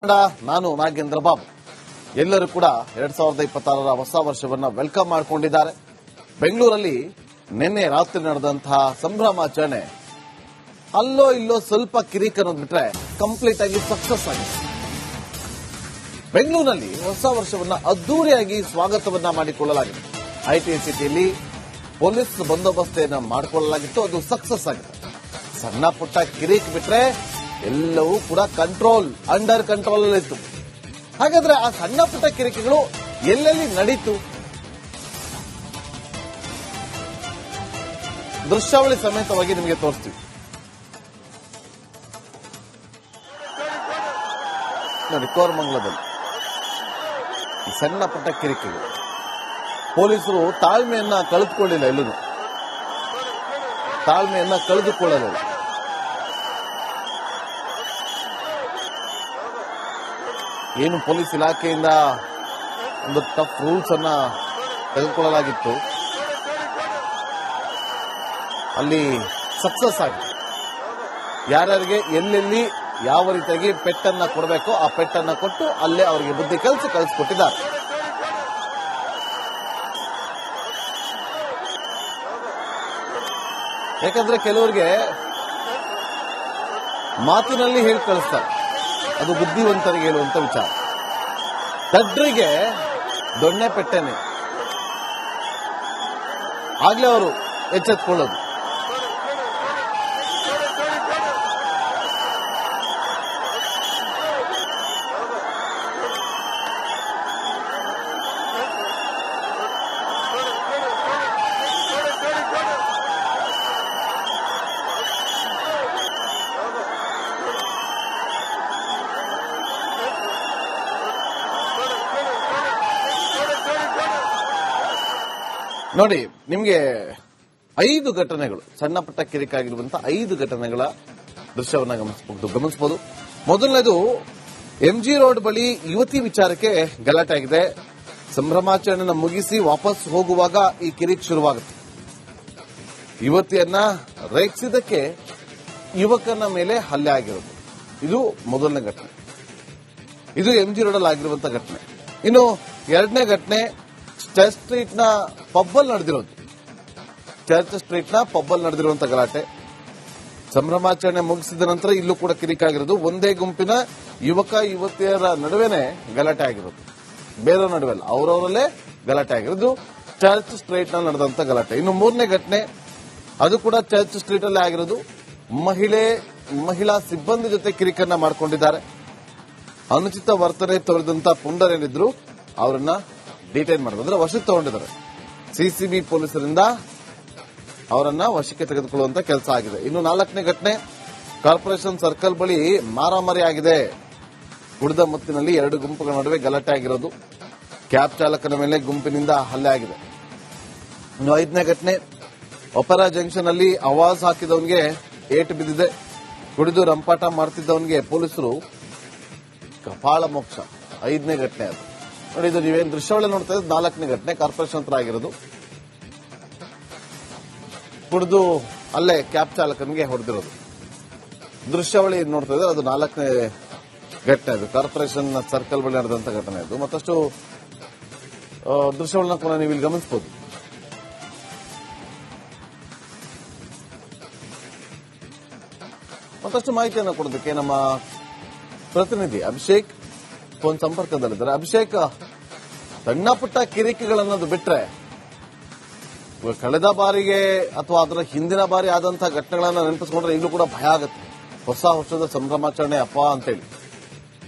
ನಾನು ನಾಗೇಂದ್ರ ಬಾಬು. ಎಲ್ಲರೂ ಕೂಡ 2026ರ ಹೊಸ ವರ್ಷವನ್ನ ವೆಲ್ಕಮ್ ಮಾಡಿಕೊಂಡಿದ್ದಾರೆ. ಬೆಂಗಳೂರಲ್ಲಿ ನಿನ್ನೆ ರಾತ್ರಿ ನಡೆದಂತಹ ಸಂಭ್ರಮಾಚರಣೆ ಅಲ್ಲೋ ಇಲ್ಲೋ ಸ್ವಲ್ಪ ಕಿರಿಕ್ ಅನ್ನೋದು ಬಿಟ್ರೆ ಕಂಪ್ಲೀಟ್ ಆಗಿ ಸಕ್ಸಸ್ ಆಗಿದೆ. ಬೆಂಗಳೂರಿನಲ್ಲಿ ಹೊಸ ವರ್ಷವನ್ನ ಅದ್ದೂರಿಯಾಗಿ ಸ್ವಾಗತವನ್ನ ಮಾಡಿಕೊಳ್ಳಲಾಗಿದೆ. ಐಟಿ ಸಿಟಿಯಲ್ಲಿ ಪೊಲೀಸ್ ಬಂದೋಬಸ್ತೆಯನ್ನು ಮಾಡಿಕೊಳ್ಳಲಾಗಿತ್ತು, ಅದು ಸಕ್ಸಸ್ ಆಗಿದೆ. ಸಣ್ಣ ಪುಟ್ಟ ಕಿರಿಕ್ ಬಿಟ್ರೆ ಎಲ್ಲವೂ ಕೂಡ ಅಂಡರ್ ಕಂಟ್ರೋಲ್ ಅಲ್ಲಿತ್ತು. ಹಾಗಾದ್ರೆ ಆ ಸಣ್ಣ ಪುಟ್ಟ ಕಿರಿಕಿಗಳು ಎಲ್ಲೆಲ್ಲಿ ನಡೀತು? ದೃಶ್ಯಾವಳಿ ಸಮೇತವಾಗಿ ನಿಮಗೆ ತೋರಿಸ್ತೀವಿ. ನೋಡಿ, ಕೋರಮಂಗಲದಲ್ಲಿ ಈ ಸಣ್ಣ ಪುಟ್ಟ ಕಿರಿಕಿಗಳು, ಪೊಲೀಸರು ತಾಳ್ಮೆಯನ್ನ ಕಳೆದುಕೊಳ್ಳಿಲ್ಲ. ಎಲ್ಲೂ ತಾಳ್ಮೆಯನ್ನ ಕಳೆದುಕೊಳ್ಳಲಿಲ್ಲ. ಏನು ಪೊಲೀಸ್ ಇಲಾಖೆಯಿಂದ ಒಂದು ಟಫ್ ರೂಲ್ಸ್ ಅನ್ನ ತೆಗೆದುಕೊಳ್ಳಲಾಗಿತ್ತು, ಅಲ್ಲಿ ಸಕ್ಸಸ್ ಆಗಿದೆ. ಯಾರ್ಯಾರಿಗೆ ಎಲ್ಲೆಲ್ಲಿ ಯಾವ ರೀತಿಯಾಗಿ ಪೆಟ್ಟನ್ನ ಕೊಡಬೇಕೋ ಆ ಪೆಟ್ಟನ್ನ ಕೊಟ್ಟು ಅಲ್ಲೇ ಅವರಿಗೆ ಬುದ್ಧಿ ಕಲಿಸಿಕೊಟ್ಟಿದ್ದಾರೆ. ಯಾಕಂದ್ರೆ ಕೆಲವರಿಗೆ ಮಾತಿನಲ್ಲಿ ಹೇಳಿ ಕಳಿಸ್ತಾರೆ, ಅದು ಬುದ್ಧಿವಂತರಿಗೆ ಹೇಳುವಂತ ವಿಚಾರ. ದಡ್ರಿಗೆ ದೊಣ್ಣೆ ಪೆಟ್ಟನೆ, ಆಗ್ಲೇ ಅವರು ಎಚ್ಚೆತ್ಕೊಳ್ಳೋದು. ನೋಡಿ, ನಿಮಗೆ 5 ಘಟನೆಗಳು, ಸಣ್ಣ ಪುಟ್ಟ ಕಿರಿಕಾಗಿರುವಂತಹ 5 ಘಟನೆಗಳ ದೃಶ್ಯವನ್ನ ಗಮನಿಸಬಹುದು. ಮೊದಲನೇದು, ಎಂಜಿ ರೋಡ್ ಬಳಿ ಯುವತಿ ವಿಚಾರಕ್ಕೆ ಗಲಾಟೆ ಆಗಿದೆ. ಸಂಭ್ರಮಾಚರಣೆಯನ್ನು ಮುಗಿಸಿ ವಾಪಸ್ ಹೋಗುವಾಗ ಈ ಕಿರಿಕ್ ಶುರುವಾಗುತ್ತೆ. ಯುವತಿಯನ್ನ ರೇಗಿಸಿದ್ದಕ್ಕೆ ಯುವಕನ ಮೇಲೆ ಹಲ್ಲೆ ಆಗಿರೋದು, ಇದು ಮೊದಲನೇ ಘಟನೆ. ಇದು ಎಂಜಿ ರೋಡ್ ಅಲ್ಲಿ ಆಗಿರುವಂತಹ ಘಟನೆ. ಇನ್ನು ಎರಡನೇ ಘಟನೆ ಚರ್ಚ್ ಸ್ಟ್ರೀಟ್ ನ ಪಬ್ಬಲ್ ನಡೆದಿರೋದು. ಚರ್ಚ್ ಸ್ಟ್ರೀಟ್ ನ ಪಬ್ಬಲ್ ನಡೆದಿರುವಂತಹ ಗಲಾಟೆ. ಸಂಭ್ರಮಾಚರಣೆ ಮುಗಿಸಿದ ನಂತರ ಇಲ್ಲೂ ಕೂಡ ಕಿರಿಕಾಗಿರೋದು. ಒಂದೇ ಗುಂಪಿನ ಯುವಕ ಯುವತಿಯರ ನಡುವೆನೆ ಗಲಾಟೆ ಆಗಿರೋದು, ಬೇರೆಯವ್ರ ನಡುವೆ ಅಲ್ಲ, ಅವರವರಲ್ಲೇ ಗಲಾಟೆ ಆಗಿರೋದು. ಚರ್ಚ್ ಸ್ಟ್ರೀಟ್ ನಲ್ಲಿ ನಡೆದಂತ ಗಲಾಟೆ. ಇನ್ನು ಮೂರನೇ ಘಟನೆ, ಅದು ಕೂಡ ಚರ್ಚ್ ಸ್ಟ್ರೀಟ್ ಅಲ್ಲೇ ಆಗಿರೋದು. ಮಹಿಳಾ ಸಿಬ್ಬಂದಿ ಜೊತೆ ಕಿರಿಕನ್ನ ಮಾಡಿಕೊಂಡಿದ್ದಾರೆ. ಅನುಚಿತ ವರ್ತನೆ ತೋರಿದಂತ ಪುಂಡರೇನಿದ್ರು ಅವರನ್ನ ಡಿಟೈನ್ ಮಾಡಿದ್ರು, ಅಂದ್ರೆ ವಶಕ್ಕೆ ತಗೊಂಡಿದ್ದಾರೆ. ಸಿಸಿಬಿ ಪೊಲೀಸರಿಂದ ಅವರನ್ನ ವಶಕ್ಕೆ ತೆಗೆದುಕೊಳ್ಳುವಂತ ಕೆಲಸ ಆಗಿದೆ. ಇನ್ನು 4ನೇ ಘಟನೆ, ಕಾರ್ಪೊರೇಷನ್ ಸರ್ಕಲ್ ಬಳಿ ಮಾರಾಮಾರಿ ಆಗಿದೆ. ಕುಡಿದ ಮತ್ತಿನಲ್ಲಿ 2 ಗುಂಪುಗಳ ನಡುವೆ ಗಲಾಟೆ ಆಗಿರೋದು. ಕ್ಯಾಬ್ ಚಾಲಕನ ಮೇಲೆ ಗುಂಪಿನಿಂದ ಹಲ್ಲೆ ಆಗಿದೆ. ಇನ್ನು 5ನೇ ಘಟನೆ, ಒಪೆರಾ ಜಂಕ್ಷನ್ ಅಲ್ಲಿ ಆವಾಜ್ ಹಾಕಿದವನಿಗೆ ಏಟು ಬಿದ್ದಿದೆ. ಕುಡಿದು ರಂಪಾಟ ಮಾಡ್ತಿದ್ದವನಿಗೆ ಪೊಲೀಸರು ಕಪಾಳ ಮೋಕ್ಷ. 5ನೇ ಘಟನೆ ಅದು. ನೋಡಿ, ಇದು ನೀವೇನು ದೃಶ್ಯಾವಳಿ ನೋಡ್ತಾ ಇರೋದು 4ನೇ ಘಟನೆ, ಕಾರ್ಪೊರೇಷನ್ ಹತ್ರ ಆಗಿರೋದು. ಕುಡಿದು ಅಲ್ಲೇ ಕ್ಯಾಬ್ ಚಾಲಕನಿಗೆ ಹೊಡೆದಿರೋದು. ದೃಶ್ಯಾವಳಿ ನೋಡ್ತಾ ಇದ್ರೆ ಅದು 4ನೇ ಘಟನೆ, ಅದು ಕಾರ್ಪೊರೇಷನ್ ಸರ್ಕಲ್ ಬಳಿ ನಡೆದಂತ ಘಟನೆ. ಅದು ಮತ್ತಷ್ಟು ದೃಶ್ಯಾವಳಿನ ಕೂಡ ನೀವು ಇಲ್ಲಿ ಗಮನಿಸಬಹುದು. ಮತ್ತಷ್ಟು ಮಾಹಿತಿಯನ್ನು ಕೊಡೋದಕ್ಕೆ ನಮ್ಮ ಪ್ರತಿನಿಧಿ ಅಭಿಷೇಕ್ ಫೋನ್ ಸಂಪರ್ಕದಲ್ಲಿದ್ದಾರೆ. ಅಭಿಷೇಕ್, ಸಣ್ಣ ಪುಟ್ಟ ಕಿರಿಕಿಗಳನ್ನೋದು ಬಿಟ್ರೆ ಕಳೆದ ಬಾರಿಗೆ ಅಥವಾ ಅದರ ಹಿಂದಿನ ಬಾರಿ ಆದಂತಹ ಘಟನೆಗಳನ್ನ ನೆನಪಿಸಿಕೊಂಡ್ರೆ ಈಗಲೂ ಕೂಡ ಭಯ ಆಗುತ್ತೆ. ಹೊಸ ವರ್ಷದ ಸಂಭ್ರಮಾಚರಣೆ ಅಪ್ಪ ಅಂತೇಳಿ.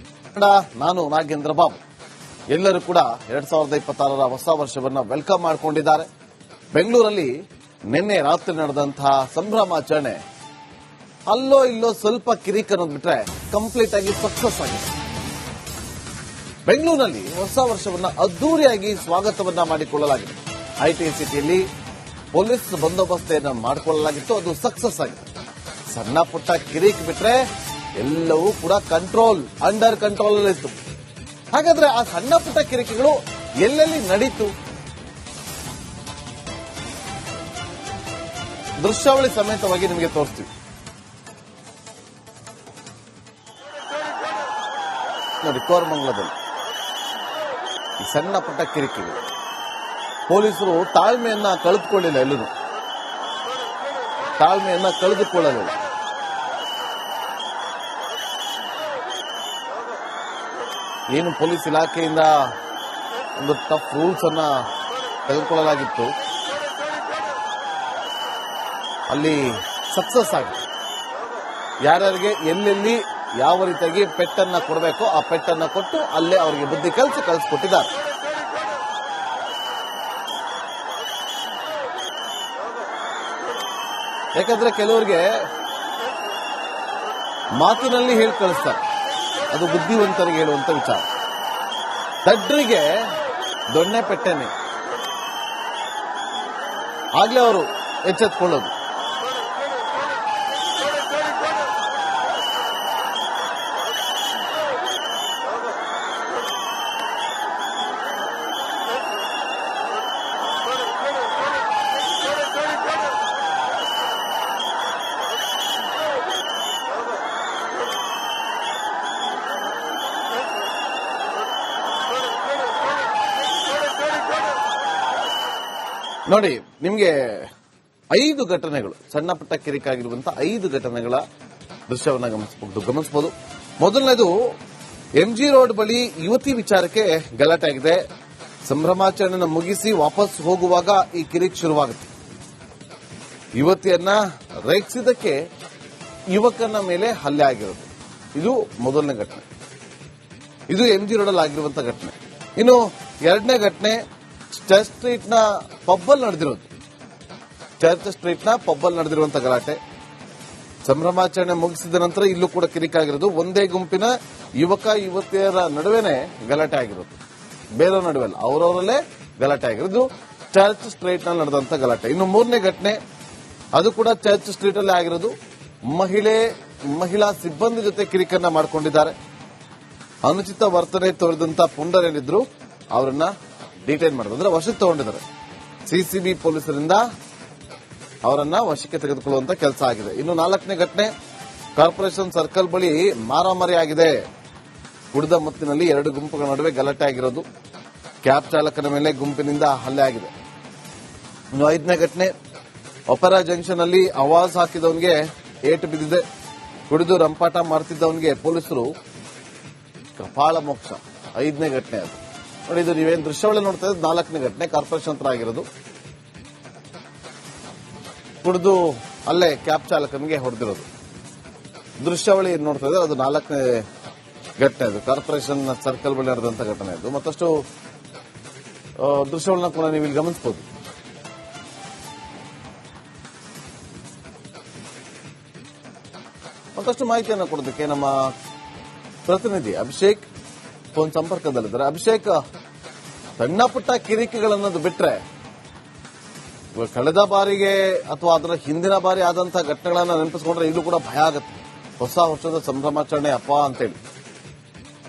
ನಾನು ನಾಗೇಂದ್ರ ಬಾಬು. ಎಲ್ಲರೂ ಕೂಡ 2026ರ ಹೊಸ ವರ್ಷವನ್ನ ವೆಲ್ಕಮ್ ಮಾಡಿಕೊಂಡಿದ್ದಾರೆ. ಬೆಂಗಳೂರಲ್ಲಿ ನಿನ್ನೆ ರಾತ್ರಿ ನಡೆದಂತಹ ಸಂಭ್ರಮಾಚರಣೆ ಅಲ್ಲೋ ಇಲ್ಲೋ ಸ್ವಲ್ಪ ಕಿರಿಕ್ ಅನ್ನೋದು ಬಿಟ್ರೆ ಕಂಪ್ಲೀಟ್ ಆಗಿ ಸಕ್ಸಸ್ ಆಗಿದೆ. ಬೆಂಗಳೂರಿನಲ್ಲಿ ಹೊಸ ವರ್ಷವನ್ನ ಅದ್ದೂರಿಯಾಗಿ ಸ್ವಾಗತವನ್ನ ಮಾಡಿಕೊಳ್ಳಲಾಗಿದೆ. ಐಟಿ ಸಿಟಿಯಲ್ಲಿ ಪೊಲೀಸ್ ಬಂದೋಬಸ್ತೆಯನ್ನು ಮಾಡಿಕೊಳ್ಳಲಾಗಿತ್ತು, ಅದು ಸಕ್ಸಸ್ ಆಗಿದೆ. ಸಣ್ಣ ಪುಟ್ಟ ಕಿರಿಕ್ ಬಿಟ್ರೆ ಎಲ್ಲವೂ ಕೂಡ ಅಂಡರ್ ಕಂಟ್ರೋಲ್ ಅಲ್ಲಿತ್ತು. ಹಾಗಾದ್ರೆ ಆ ಸಣ್ಣ ಪುಟ್ಟ ಕಿರಿಕಿಗಳು ಎಲ್ಲೆಲ್ಲಿ ನಡೀತು? ದೃಶ್ಯಾವಳಿ ಸಮೇತವಾಗಿ ನಿಮಗೆ ತೋರಿಸ್ತೀವಿ. ತಾಲೂಕಿನ ಕೋರಮಂಗಲದಲ್ಲಿ ಈ ಸಣ್ಣ ಪುಟ್ಟ ಕಿರಿಕಿರಿ. ಪೊಲೀಸರು ತಾಳ್ಮೆಯನ್ನ ಕಳೆದುಕೊಳ್ಳಿಲ್ಲ, ಎಲ್ಲರೂ ತಾಳ್ಮೆಯನ್ನ ಕಳೆದುಕೊಳ್ಳಲಿಲ್ಲ. ಏನು ಪೊಲೀಸ್ ಇಲಾಖೆಯಿಂದ ಒಂದು ಟಫ್ ರೂಲ್ಸ್ ಅನ್ನ ತೆಗೆದುಕೊಳ್ಳಲಾಗಿತ್ತು, ಅಲ್ಲಿ ಸಕ್ಸಸ್ ಆಗಿದೆ. ಯಾರ್ಯಾರಿಗೆ ಎಲ್ಲೆಲ್ಲಿ ಯಾವ ರೀತಿಯಾಗಿ ಪೆಟ್ಟನ್ನ ಕೊಡಬೇಕೋ ಆ ಪೆಟ್ಟನ್ನ ಕೊಟ್ಟು ಅಲ್ಲೇ ಅವರಿಗೆ ಬುದ್ಧಿ ಕಲಿಸಿಕೊಟ್ಟಿದ್ದಾರೆ. ಯಾಕಂದ್ರೆ ಕೆಲವರಿಗೆ ಮಾತಿನಲ್ಲಿ ಹೇಳಿ ಕಳಿಸ್ತಾರೆ, ಅದು ಬುದ್ಧಿವಂತರಿಗೆ ಹೇಳುವಂತ ವಿಚಾರ. ದಡ್ಡರಿಗೆ ದೊಣ್ಣೆ ಪೆಟ್ಟನೆ, ಆಗ್ಲೇ ಅವರು ಎಚ್ಚೆತ್ಕೊಳ್ಳೋದು. ನೋಡಿ, ನಿಮ್ಗೆ 5 ಘಟನೆಗಳು, ಸಣ್ಣ ಪುಟ್ಟ ಕಿರಿಕಾಗಿರುವಂತಹ 5 ಘಟನೆಗಳ ದೃಶ್ಯವನ್ನ ಗಮನಿಸಬಹುದು. ಮೊದಲನೇದು ಎಂಜಿ ರೋಡ್ ಬಳಿ ಯುವತಿ ವಿಚಾರಕ್ಕೆ ಗಲಾಟೆ ಆಗಿದೆ. ಸಂಭ್ರಮಾಚರಣೆಯನ್ನು ಮುಗಿಸಿ ವಾಪಸ್ ಹೋಗುವಾಗ ಈ ಕಿರಿಕ್ ಶುರುವಾಗುತ್ತೆ. ಯುವತಿಯನ್ನ ರೇಗಿಸಿದ್ದಕ್ಕೆ ಯುವಕನ ಮೇಲೆ ಹಲ್ಲೆ ಆಗಿರೋದು, ಇದು ಮೊದಲನೇ ಘಟನೆ. ಇದು ಎಂಜಿ ರೋಡ್ ಅಲ್ಲಿ ಆಗಿರುವಂತಹ ಘಟನೆ. ಇನ್ನು ಎರಡನೇ ಘಟನೆ ಚರ್ಚ್ ಸ್ಟ್ರೀಟ್ ನ ಪಬ್ಬಲ್ ನಡೆದಿರೋದು. ಚರ್ಚ್ ಸ್ಟ್ರೀಟ್ ನ ಪಬ್ಬಲ್ ನಡೆದಿರುವಂತಹ ಗಲಾಟೆ. ಸಂಭ್ರಮಾಚರಣೆ ಮುಗಿಸಿದ ನಂತರ ಇಲ್ಲೂ ಕೂಡ ಕಿರಿಕಾಗಿರೋದು. ಒಂದೇ ಗುಂಪಿನ ಯುವಕ ಯುವತಿಯರ ನಡುವೆನೆ ಗಲಾಟೆ ಆಗಿರೋದು, ಬೇರೆಯವ್ರ ನಡುವೆ ಅಲ್ಲ, ಅವರವರಲ್ಲೇ ಗಲಾಟೆ ಆಗಿರೋದು. ಚರ್ಚ್ ಸ್ಟ್ರೀಟ್ ನಲ್ಲಿ ನಡೆದಂತ ಗಲಾಟೆ. ಇನ್ನು ಮೂರನೇ ಘಟನೆ, ಅದು ಕೂಡ ಚರ್ಚ್ ಸ್ಟ್ರೀಟ್ ಅಲ್ಲೇ ಆಗಿರೋದು. ಮಹಿಳಾ ಸಿಬ್ಬಂದಿ ಜೊತೆ ಕಿರಿಕನ್ನ ಮಾಡಿಕೊಂಡಿದ್ದಾರೆ. ಅನುಚಿತ ವರ್ತನೆ ತೋರಿದಂತ ಪುಂಡರೇನಿದ್ರು ಅವರನ್ನ ಡಿಟೈನ್ ಮಾಡಿದ್ರು, ಅಂದ್ರೆ ವಶಕ್ಕೆ ತಗೊಂಡಿದ್ದಾರೆ. ಸಿಸಿಬಿ ಪೊಲೀಸರಿಂದ ಅವರನ್ನ ವಶಕ್ಕೆ ತೆಗೆದುಕೊಳ್ಳುವಂತ ಕೆಲಸ ಆಗಿದೆ. ಇನ್ನು ನಾಲ್ಕನೇ ಘಟನೆ, ಕಾರ್ಪೊರೇಷನ್ ಸರ್ಕಲ್ ಬಳಿ ಮಾರಾಮಾರಿ ಆಗಿದೆ. ಕುಡಿದ ಮತ್ತಿನಲ್ಲಿ 2 ಗುಂಪುಗಳ ನಡುವೆ ಗಲಾಟೆ ಆಗಿರೋದು. ಕ್ಯಾಬ್ ಚಾಲಕನ ಮೇಲೆ ಗುಂಪಿನಿಂದ ಹಲ್ಲೆ ಆಗಿದೆ. ಇನ್ನು 5ನೇ ಘಟನೆ, ಒಪೆರಾ ಜಂಕ್ಷನ್ ಅಲ್ಲಿ ಆವಾಜ್ ಹಾಕಿದವನಿಗೆ ಏಟು ಬಿದ್ದಿದೆ. ಕುಡಿದು ರಂಪಾಟ ಮಾಡ್ತಿದ್ದವನಿಗೆ ಪೊಲೀಸರು ಕಪಾಳ ಮೋಕ್ಷ. 5ನೇ ಘಟನೆ ಅದು. ನೋಡಿ, ಇದು ನೀವೇನು ದೃಶ್ಯಾವಳಿ ನೋಡ್ತಾ ಇರೋದು 4ನೇ ಘಟನೆ, ಕಾರ್ಪೊರೇಷನ್ ಹತ್ರ ಆಗಿರೋದು. ಕುಡಿದು ಅಲ್ಲೇ ಕ್ಯಾಬ್ ಚಾಲಕನಿಗೆ ಹೊಡೆದಿರೋದು. ದೃಶ್ಯಾವಳಿ ನೋಡ್ತಾ ಇದ್ರೆ ಅದು 4ನೇ ಘಟನೆ, ಅದು ಕಾರ್ಪೊರೇಷನ್ ಸರ್ಕಲ್ ಬಳಿ ನಡೆದಂತ ಘಟನೆ. ಅದು ಮತ್ತಷ್ಟು ದೃಶ್ಯಾವಳಿನ ಕೂಡ ನೀವು ಇಲ್ಲಿ ಗಮನಿಸಬಹುದು. ಮತ್ತಷ್ಟು ಮಾಹಿತಿಯನ್ನು ಕೊಡೋದಕ್ಕೆ ನಮ್ಮ ಪ್ರತಿನಿಧಿ ಅಭಿಷೇಕ್ ಫೋನ್ ಸಂಪರ್ಕದಲ್ಲಿದ್ದಾರೆ. ಅಭಿಷೇಕ್, ಸಣ್ಣ ಪುಟ್ಟ ಕಿರಿಕಿಗಳನ್ನೋದು ಬಿಟ್ರೆ ಕಳೆದ ಬಾರಿಗೆ ಅಥವಾ ಅದರ ಹಿಂದಿನ ಬಾರಿ ಆದಂತಹ ಘಟನೆಗಳನ್ನ ನೆನಪಿಸಿಕೊಂಡ್ರೆ ಇಲ್ಲೂ ಕೂಡ ಭಯ ಆಗುತ್ತೆ. ಹೊಸ ವರ್ಷದ ಸಂಭ್ರಮಾಚರಣೆ ಅಪ್ಪ ಅಂತೇಳಿ